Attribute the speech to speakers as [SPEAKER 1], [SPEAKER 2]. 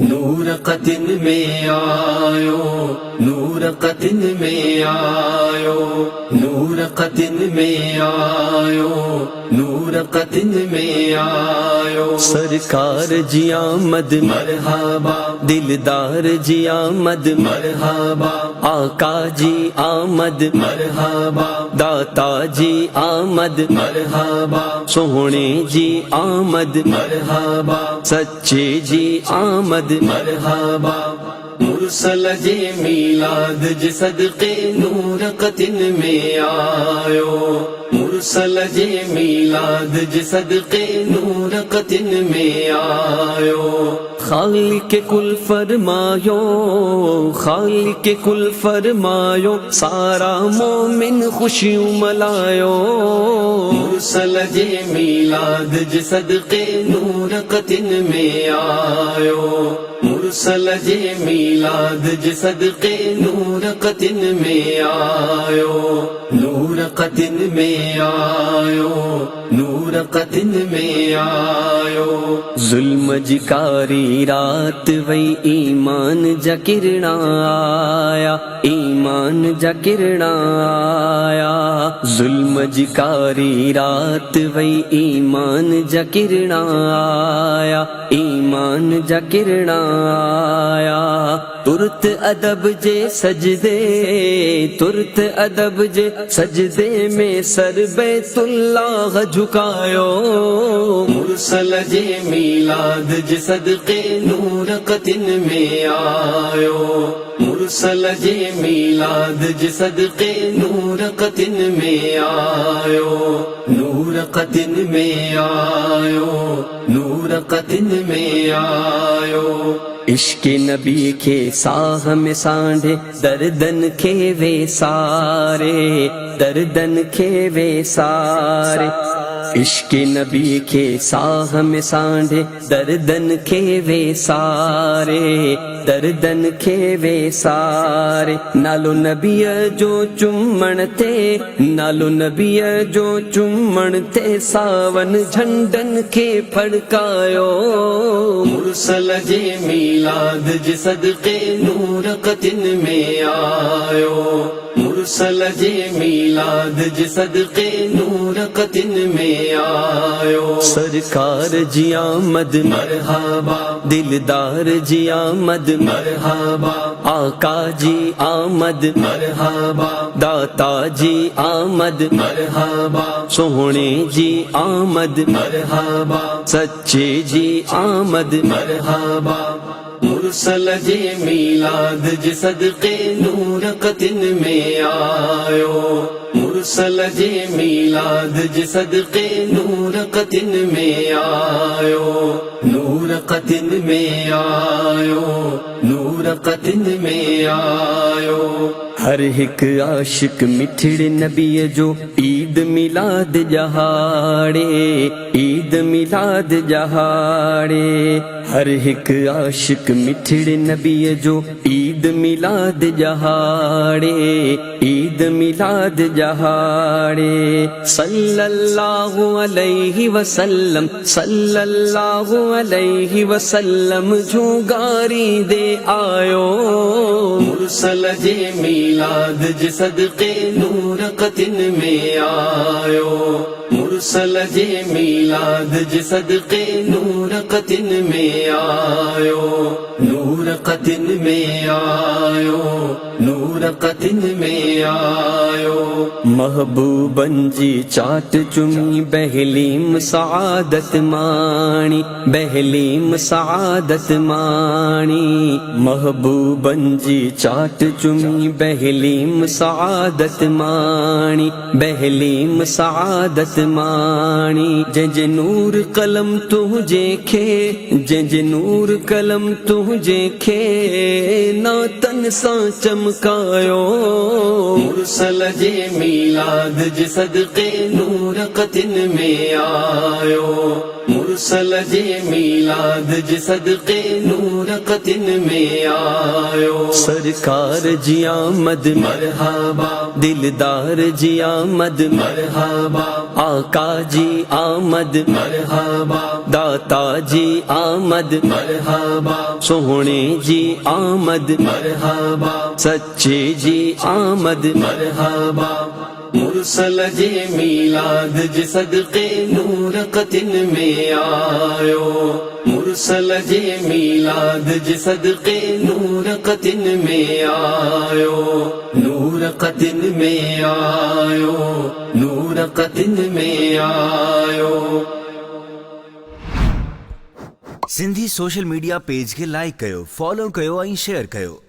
[SPEAKER 1] नूर कतिन में आयो, नूर कतिन में आयो, नूर कतिन में आयो, नूर कतिन में आयो। सरकार जी आमद मरहबा, दिलदार जी आमद मरहबा, आका जी आमद मरहबा, दाता जी आमद मरहबा, सोहणे जी आमद मरहबा, सच्चे जी आमद मरहबा। मुरसल जे मीलाद जे सदके नूर कतिन में आयो, मुरसल जे मीलाद जे सदके नूर कतिन में आयो। खालिक कुल फरमायो, खालिक कुल फरमायो, सारा मोमिन खुशियों मलायो। मुरसल जे मीलाद जे सदके नूर कतिन में आयो, मुरसल जे मीलाद जे सदके नूर कतिन में आयो, नूर कतिन में आयो, नूर कतिन में आयो। जुल्म जिकारी रात वही ईमान जा किरणा आया, ईमान जा किरणा आया। जुल्म जिकारी रात वही ईमान जा किरणा आया, ईमान जा किरणा आया। तुरत अदब जे सजदे, तुरत अदब जे सजदे में सर बैतुल्लाह झुकायो। मुरसल जे मीलाद जे सदके नूर कतिन में आयो, मुरसल जे मीलाद जे सदके नूर कतिन में आयो, नूर कतिन में आयो, नूर कतिन में आयो। इश्क नबी के साह में सांढे दर्दन खे वे सारे, दर्दन खे वे सारे। इश्क नबी के साह में सांढे दर्दन खे वे सारे, दर्दन खे वे सारे। नालो नबीय जो चुम्मण ते, नालो नबीय जो चुम्मण ते, सावन झंडन खे फड़कायो। मुरसल जे मीलाद जे सदके नूर कतिन में आयो, मुरसल जे मीलाद जे सदके नूर कतिन में आयो। सरकार जी आमद मरहबा, दिलदार जी आमद मरहबा, आका जी आमद मरहबा, दाता जी आमद मरहबा, सोहणे जी आमद मरहबा, सच्चे जी आमद मरहबा। मुरसल जे मीलाद जे सदके नूर कतिन में आयो, मुरसल जे मीलाद जे सदके नूर कतिन में आयो, नूर कतिन में आयो, नूर कतिन में आयो। हर हिक आशिक मिठड़े नबी जो ईद मिलाद जहाड़े, ईद मिलाद जहाड़े। हर हिक आशिक मिठड़े नबी जो ईद मिलाद जहाड़े, ईद मिलाद जहाड़े। सल्लल्लाहु अलैहि वसल्लम, सल्लल्लाहु अलैहि वसल्लम झूगारी दे आयो। मुरसल जे मीलाद जे सदके नूर कतिन में आयो, मुरसल जे मीलाद जे सदके नूर कतिन में आयो, नूर कतिन में आयो, नूर कतिन में आयो। महबूबन जी चाट चुमी बहलीम सआदत माणी, बहलीम सआदत माणी। महबूबन जी चाट चुमी बहलीम सआदत माणी, बहलीम सआदत माणी। जंज नूर कलम तुझे खे, जंज नूर कलम तुझे खे, ना तन सा चमकायो। मुरसल जे मीलाद जे सदके नूर कतिन में आयो, मुरसल जे मीलाद जे सदके नूर कतिन में आयो। सरकार जी आमद मरहबा, दिलदार जी आमद मरहबा, आका जी आमद मरहबा, दाता जी आमद मरहबा, सोहणे जी आमद मरहबा, सच्चे जी आमद मरहबा। मुरसल जे मीलाद जे सदके नूर कतिन में आयो। मुरसल जे मीलाद जे सदके नूर कतिन में आयो। नूर कतिन में आयो, नूर कतिन में आयो।
[SPEAKER 2] सिंधी सोशल मीडिया पेज खे लाइक कयो, फॉलो कयो ऐं शेयर कयो।